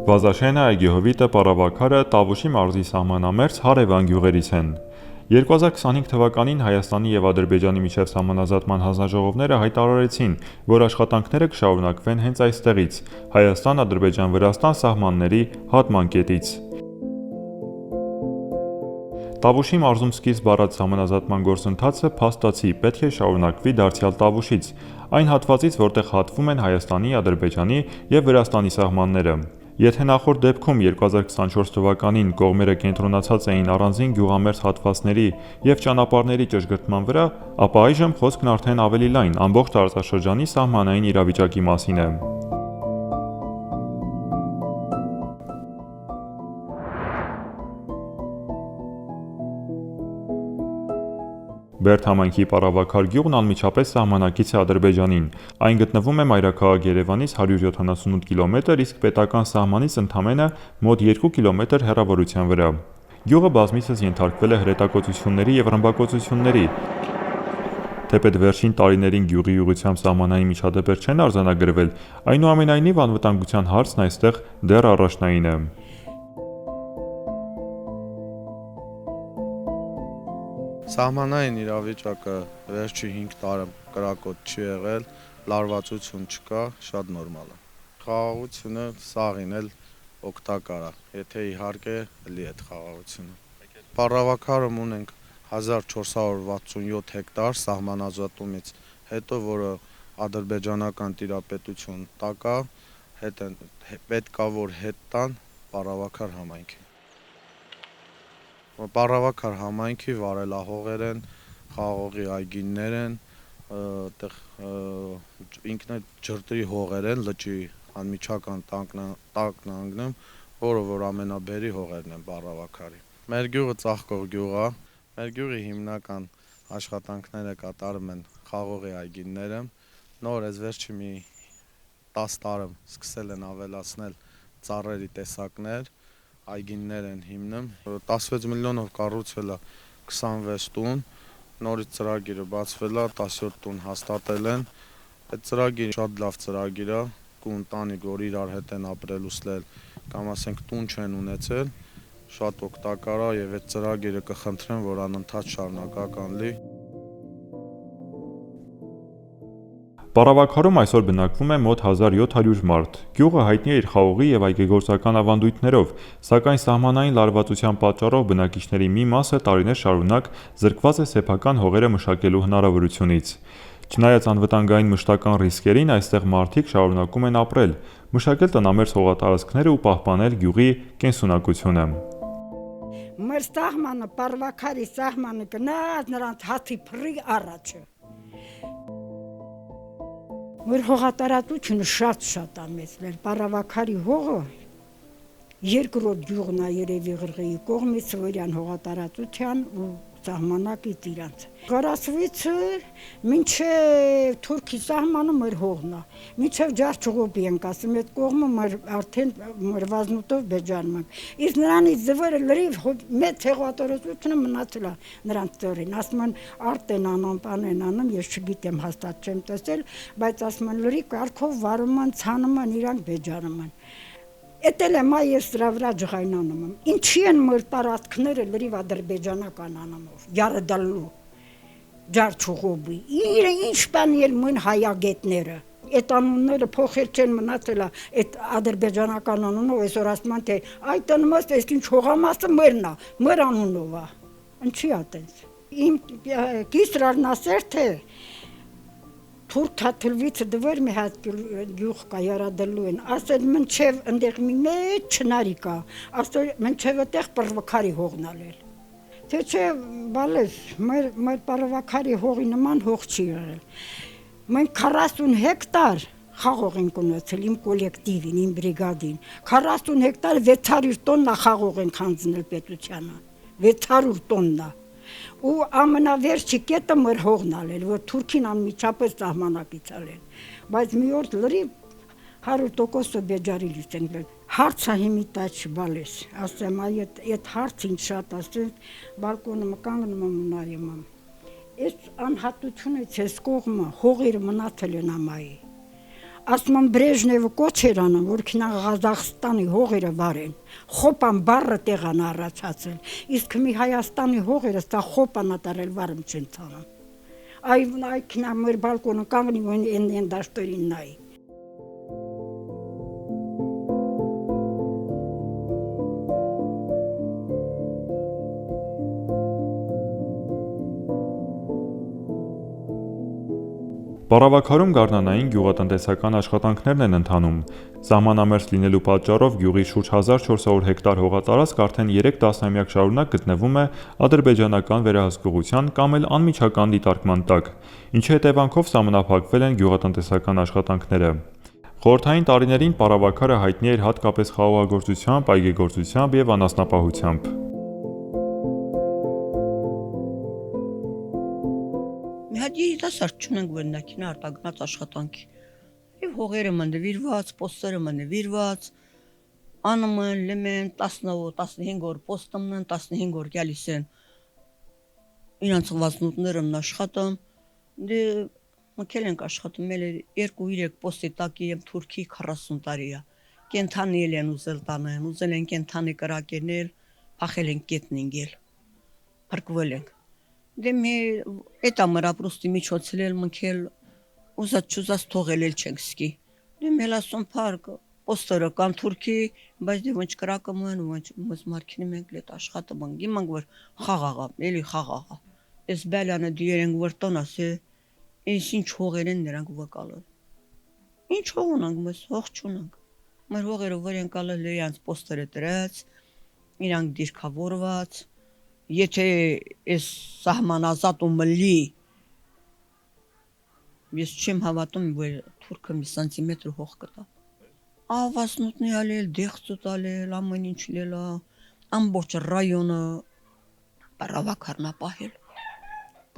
Վազաշենը, Այգեհովիտը, Պարավաքարը Տավուշի մարզի սահմանամերձ հարևան գյուղերից են։ 2025 թվականին Հայաստանի եւ Ադրբեջանի միջև սահմանազատման հանձնաժողովները հայտարարեցին, որ աշխատանքները կշարունակվեն հենց այստեղից՝ Հայաստան-Ադրբեջան-Վրաստան սահմանների հատման կետից։ Տավուշի մարզում սկիզբ առած սահմանազատման գործընթացը փաստացի պետք է շարունակվի դարձյալ Տավուշից, այն հատվածից, որտեղ հատվում են Հայաստանի, Ադրբեջանի եւ Վրաստանի սահմանները։ Եթե նախորդ դեպքում 2024 թվականին կողմերը կենտրոնացած էին առանձին գյուղամերձ հատվածների եւ ճանապարհների ճշգրտման վրա, ապա այժմ խոսքն արդեն ավելի լայն ամբողջ տարածաշրջանի սահմանային իրավիճակի մասին է։ Բերդ համայնքի Պարավաքար գյուղն անմիջապես սահմանակից է Ադրբեջանին։ Այն գտնվում է մայրաքաղաք Երևանից 178 կիլոմետր, իսկ պետական սահմանից ընդամենը մոտ 2 կիլոմետր հեռավորության վրա։ Գյուղը բազմիցս ենթարկվել է հրետակոծությունների եւ ռմբակոծությունների։ Թեպետ վերջին տարիներին գյուղի ուղղությամբ սահմանային միջադեպեր չեն արձանագրվել, այնուամենայնիվ անվտանգության հարցն այստեղ դեռ առաջնային է։ Սահմանային իրավիճակը վերջի 5 տարում կրակոտ չի եղել, լարվածություն չկա, շատ նորմալ է։ Խաղաղությունը սաղին էլ օգտակար է, եթե իհարկե լի այդ խաղաղությունը։ Պարավաքարում ունենք 1467 հեկտար սահմանազատումից հետո, որը ադրբեջանական տիրապետություն տակ է, պետքա որ հետ տան Պարավաքար համայնքի։ Պարավաքար համայնքի վարելահողեր են, խաղողի այգիներ են, ինքնա ջրտի հողեր են, լճի անմիջական տակն անգնում, որը որ ամենաբերի հողերն են Պարավաքարի։ Մեր գյուղը ծաղկող գյուղ է, մեր գյուղի հիմնական աշխատանքները կատարում են խաղողի այգիները, նոր այս վերջի մի 10 տարում սկսել են ավելացնել ծառերի տեսակներ, այգիներ են հիմնում, 16 միլիոնով կառուցվել է 26 տուն, նորից ծրագիրը բացվել է, 17 տուն հաստատել են, այդ ծրագիրը շատ լավ ծրագիր է, ընտանիք, որ իրար հետ են ապրել ուսլել, կամ ասենք տուն չեն ունեցել, շատ օգտակար է եւ այդ ծրագիրը կխնդրեմ, որ անընդհատ շարունակական լի։ Պարավաքարում այսօր բնակվում է մոտ 1700 մարդ։ Գյուղը հայտնի է իր խաղողի եւ այգեգործական ավանդույթներով, սակայն սահմանային լարվածության պատճառով բնակիչների մի մասը տարիներ շարունակ զրկված է սեփական հողերը մշակելու հնարավորությունից։ Չնայած անվտանգային մշտական ռիսկերին, այստեղ մարդիկ շարունակում են ապրել, մշակել տնամերձ հողատարածքները ու պահպանել գյուղի կենսունակությունը։ Մեր սահմանը, Պարավաքարի սահմանը գնաց նրանց հացի փռի առաջը։ Մեր հողատարածությունը շատ է մեծվել, Պարավաքարի հողը երկրորդ գյուղն է երևի Ղրղեի կողմից Սվորյան հողատարածության ու սահմանակից իրանց։ Գարասվիցը մինչև Թուրքի սահմանը մեր հողն է, մինչև Ջարչուղոպի ենք ասում, այդ կողմը մեր արդեն մեր վազնուտով բեջանում ենք։ Իսկ նրանից ձվերը լրիվ մեծ հողատարածությունը մնացել է նրանց ծորին, ասում են արտ են անում, բան են անում, ես չգիտեմ, հաստատ չեմ տեսել, բայց ասում են լրիվ կարգով վարում են, ցանում են, իրանք բեջանում են։ Էտել եմ ես դրա վրա ջղայնանում եմ։ Ինչի են մեր տարածքները լրիվ ադրբեջանական անունով, Յարդալու, Ջարչուղոբի, ինչ բան էլ մեն հայագետները։ Այդ անունները փոխել չեն մնացել այդ ադրբեջանական անունով, այսօր ասում են թե այդ անունով այս ինչ հողամասը մերն է, մեր անունով է։ Ինչի է այդպես։ Իմ կիսրարն ասեր թե Թուրք թաթլվից դվեր մի հատ գյուղ կա Յարդալու են, ասել մինչև այնտեղ մի մեծ չնարի կա, ասել մինչև այդտեղ Պարավաքարի հողն ալել։ Թե չէ, բալես, մեր Պարավաքարի հողի նման հող չի եղել։ Մենք 40 հեկտար խաղող ենք ունեցել իմ կոլեկտիվին, իմ բրիգադին։ 40 հեկտար 600 տոննա խաղող ենք հանձնել պետությանը։ 600 տոննա։ Ու ամենավերջի կետը մեր հողն ալել, որ Թուրքին անմիջապես սահմանակից ալել։ Բայց մի օր լրիվ 100% բեջարիլից ենք։ Հարցը հիմի տաչ բալես, ասեմ, այդ հարցին շատ ասել, բալկոնը կանգնում եմ ու նայում եմ։ Այս անհատությունից այս կողմը հողերը մնացել են ամայի։ ասում են Բրեժնևը կոչ էր անում, որ քնա Ղազախստանի հողերը վարեն։ Խոպան բառը տեղան առաջացել։ Իսկ մի Հայաստանի հողերը սա խոպան ատարել վարում չեն ցանում։ Այ քնա մեր բալկոնը կանգնի ու են դաշտերին նայ։ Պարավաքարում գարնանային գյուղատնտեսական աշխատանքներն են ընթանում։ Սահմանամերձ լինելու պատճառով գյուղի շուրջ 1400 հեկտար հողատարածք արդեն 3 տասնամյակ շարունակ գտնվում է ադրբեջանական վերահսկողության կամ էլ անմիջական դիտարկման տակ, ինչի հետևանքով սահմանափակվել են գյուղատնտեսական աշխատանքները։ Խորհրդային տարիներին Պարավաքարը հայտնի էր հատկապես խաղողագործությամբ, այգեգործությամբ եւ անասնապահությամբ։ Հատի դասարտ չունենք վերնակին արտագնաց աշխատանքի։ Եվ հողերը մնդվիրված, պոստերը մնդվիրված, անում են, լմեն, 10-15 օր պոստում են, 15 օր գալիս են իրանց վազնուտներն աշխատում, դե մկել ենք աշխատում, էլ 2-3 պոստի տակի եմ Թուրքի 40 տարի է, կենթանի էլ են ուզել տանեն, ուզել են կենթանի կրակերնել, փախել են կետնին գել, փրկվել ենք։ Դե մի էտ ամրապրուստի միջոցել էլ մնքել ուզած չուզած թողել էլ չենք սկի։ Դե մել ասում պարկ պոստերը կան Թուրքի, բայց դե ոնչ կրակում են, ոնչ մզ մարկինում ենք լետ աշխատում են, գիմանք որ խաղաղա, էլի խաղաղա։ Ես բալանը դիերենք որ տոնասը, ես ինչ հողեր են նրանք վկալել։ Ինչ հող ունենք մեզ, հող չունենք։ Մեր հողերը որ են կալել իրանց պոստերը դրած, իրանք դիրքավորված Եթե ես սահմանազատ ու մլի, ես չեմ հավատում, որ թուրքը մի սանտիմետր հող կտա։ Ավասնուտնի ալել, դեղծուտ ալել, ամեն ինչ լելա, ամբողջ ռայոնը Պարավաքարնա պահել։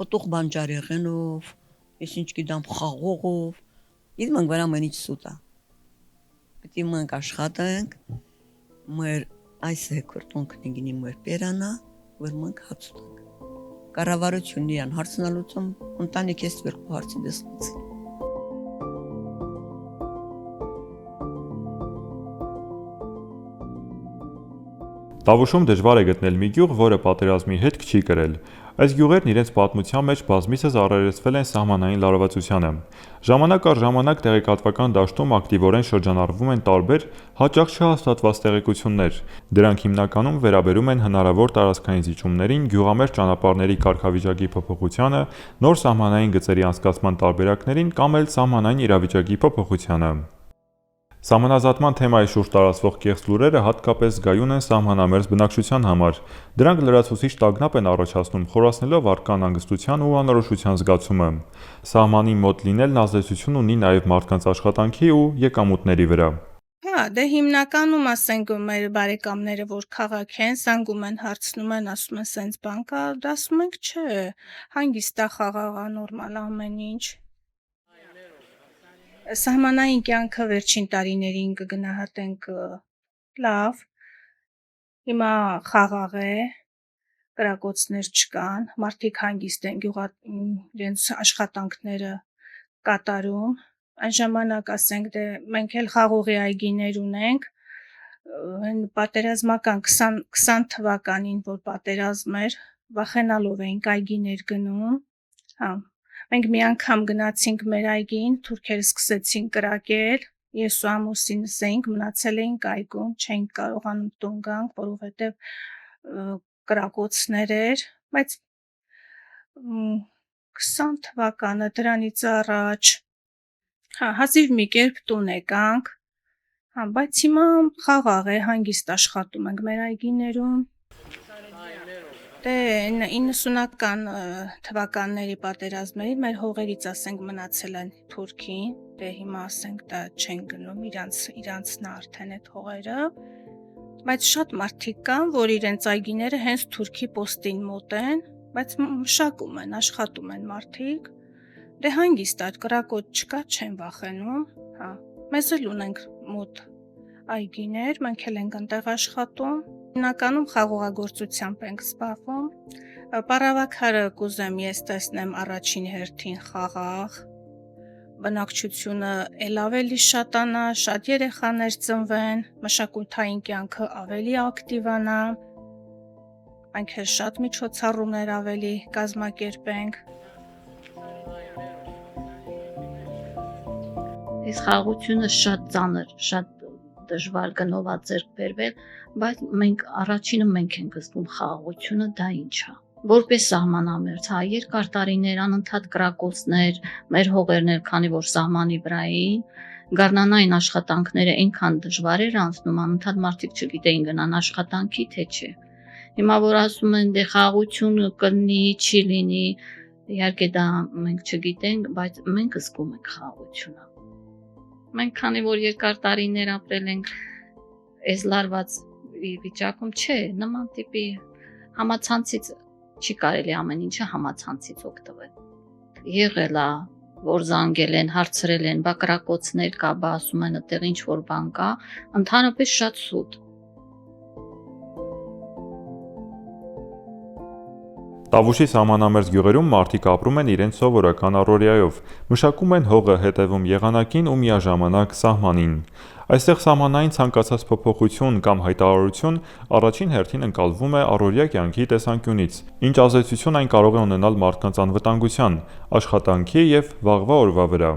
Պտուղ բանջարեղենով, ես ինչ գիտամ խաղողով, գիտում ենք որ ամեն ինչ սուտ է։ Պետք է մենք աշխատենք, մեր այս հեկորտունքն գինի մեր պերանա, որ մենք հացուցենք։ Կառավարությունն իրան հարցնալուծում, ընտանիք ես վերքու հարցի դեսնից։ Տավուշում դժվար է գտնել մի գյուղ, որը պատերազմի հետք չի կրել։ Այս գյուղերն իրենց պատմության մեջ բազմիցս առերեսվել են սահմանային լարվածությանը։ Ժամանակ առ ժամանակ տեղեկատվական դաշտում ակտիվորեն շրջանառվում են տարբեր հաճախ չհաստատված տեղեկություններ։ Դրանք հիմնականում վերաբերում են հնարավոր տարածքային զիջումներին, գյուղամերձ ճանապարհների կարգավիճակի փոփոխությանը, նոր սահմանային գծերի անցկացման տարբերակներին կամ էլ սահմանային իրավիճակի փոփոխությանը։ Սահմանազատման թեմայի շուրջ տարածվող կեղծ լուրերը հատկապես զգայուն են սահմանամերձ բնակչության համար։ Դրանք լրացուցիչ տագնապ են առաջացնում, խորացնելով առկան անգստության ու անորոշության զգացումը։ Սահմանի մոտ լինելն ազդեցություն ունի նաև մարդկանց աշխատանքի ու եկամուտների վրա։ Հա, դե հիմնականում ասենք մեր բարեկամները, որ քաղաք են, զանգում են, հարցնում են, ասում են սենց բան կա, դա ասում ենք չէ, հանգիստ է, խաղաղ է, նորմալ ամեն ինչ։ Սահմանային կյանքը վերջին տարիներին կգնահատենք լավ, հիմա խաղաղ է, կրակոցներ չկան, մարդիկ հանգիստ են իրենց աշխատանքները կատարում, այն ժամանակ ասենք դե մենք էլ խաղողի այգիներ ունենք, պատերազմական 20 թվականին, որ պատերազմ էր, վախենալով էինք այգիներ գնում, հա, մենք մի անգամ գնացինք մեր այգին, թուրքերը սկսեցին կրակել, ես ու ամուսինս էինք, մնացել էինք այգում, չէինք կարողանում տուն գանք, որովհետև կրակոցներ էր, բայց 20 թվականը դրանից առաջ, հա, հազիվ մի կերպ տուն եկանք, հա, բայց հիմա խաղաղ է, հանգիստ աշխատում ենք մեր այգիներում, դե 90-ական թվականների պատերազմների մեր հողերից ասենք մնացել են Թուրքին, դե հիմա ասենք դա չեն գնում, իրանցն է արդեն այդ հողերը, բայց շատ մարդիկ կան, որ իրենց այգիները հենց Թուրքի պոստին մոտ են, բայց մշակում են, աշխատում են մարդիկ, դե հանգիստ այդ կրակոտ չկա, չեն վախենում, հա, մեզ էլ ունենք մոտ այգիներ, մենք էլ ենք ընտեղ աշխատում, հիմնականում խաղողագործությամբ ենք զբաղվում, Պարավաքարը կուզեմ ես տեսնեմ առաջին հերթին խաղաղ, բնակչությունը ել ավելի շատանա, շատ երեխաներ ծնվեն, մշակութային կյանքը ավելի ակտիվանա, մենք էլ շատ միջոցառումներ ավելի կազմակերպենք։ Այս խաղաղությունը շատ ծանր, շատ դժվար գնով է ձեռք բերվել, բայց մենք առաջինը ենք զգում խաղաղությունը, դա ինչ է։ Որպես սահմանամերձ, երկար տարիներ անընդհատ կրակոցներ, մեր հողերն էլ քանի որ սահմանի վրա էին, գարնանային աշխատանքները այնքան դժվար էր անցնում, անընդհատ մարդիկ չգիտեին գնան աշխատանքի, թե չէ։ Հիմա որ ասում են դե խաղաղություն կլինի, չի լինի, իհարկե դա մենք չգիտենք, բայց մենք զգում ենք խաղաղությունը։ Մենք քանի որ երկար տարիներ ապրել ենք այս լարված վիճակում, չէ, նման տիպի համացանցից չի կարելի ամեն ինչը համացանցից օգտվել։ Եղել է, որ զանգել են, հարցրել են, բա կրակոցներ կա, բա ասում են այդտեղ ինչ որ բան կա, ընդհանրապես շատ սուտ։ Տավուշի սահմանամերձ գյուղերում մարդիկ ապրում են իրենց սովորական առօրյայով, մշակում են հողը, հետևում եղանակին ու միաժամանակ սահմանին։ Այստեղ սահմանային ցանկացած փոփոխություն կամ հայտարարություն առաջին հերթին ընկալվում է առօրյա կյանքի տեսանկյունից, ինչ ազդեցություն այն կարող է ունենալ մարդկանց անվտանգության, աշխատանքի և վաղվա օրվա վրա։